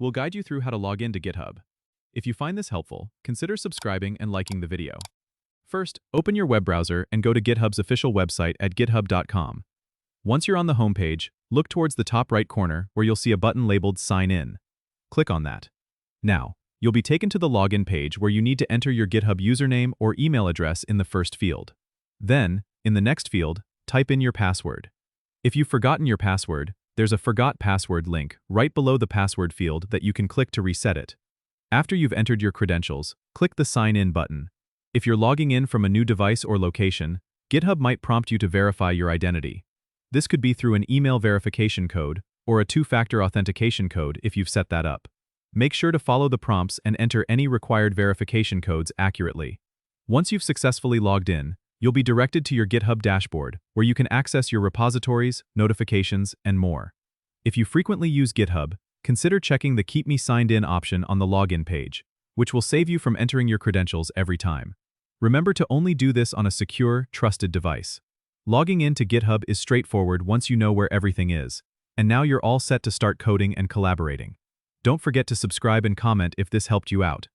we'll guide you through how to log into GitHub. If you find this helpful, consider subscribing and liking the video. First, open your web browser and go to GitHub's official website at github.com. Once you're on the homepage, look towards the top right corner where you'll see a button labeled Sign In. Click on that. Now, you'll be taken to the login page where you need to enter your GitHub username or email address in the first field. Then, in the next field, type in your password. If you've forgotten your password, there's a Forgot Password link right below the password field that you can click to reset it. After you've entered your credentials, click the Sign In button. If you're logging in from a new device or location, GitHub might prompt you to verify your identity. This could be through an email verification code or a two-factor authentication code if you've set that up. Make sure to follow the prompts and enter any required verification codes accurately. Once you've successfully logged in, you'll be directed to your GitHub dashboard, where you can access your repositories, notifications, and more. If you frequently use GitHub, consider checking the Keep Me Signed In option on the login page, which will save you from entering your credentials every time. Remember to only do this on a secure, trusted device. Logging in to GitHub is straightforward once you know where everything is, and now you're all set to start coding and collaborating. Don't forget to subscribe and comment if this helped you out.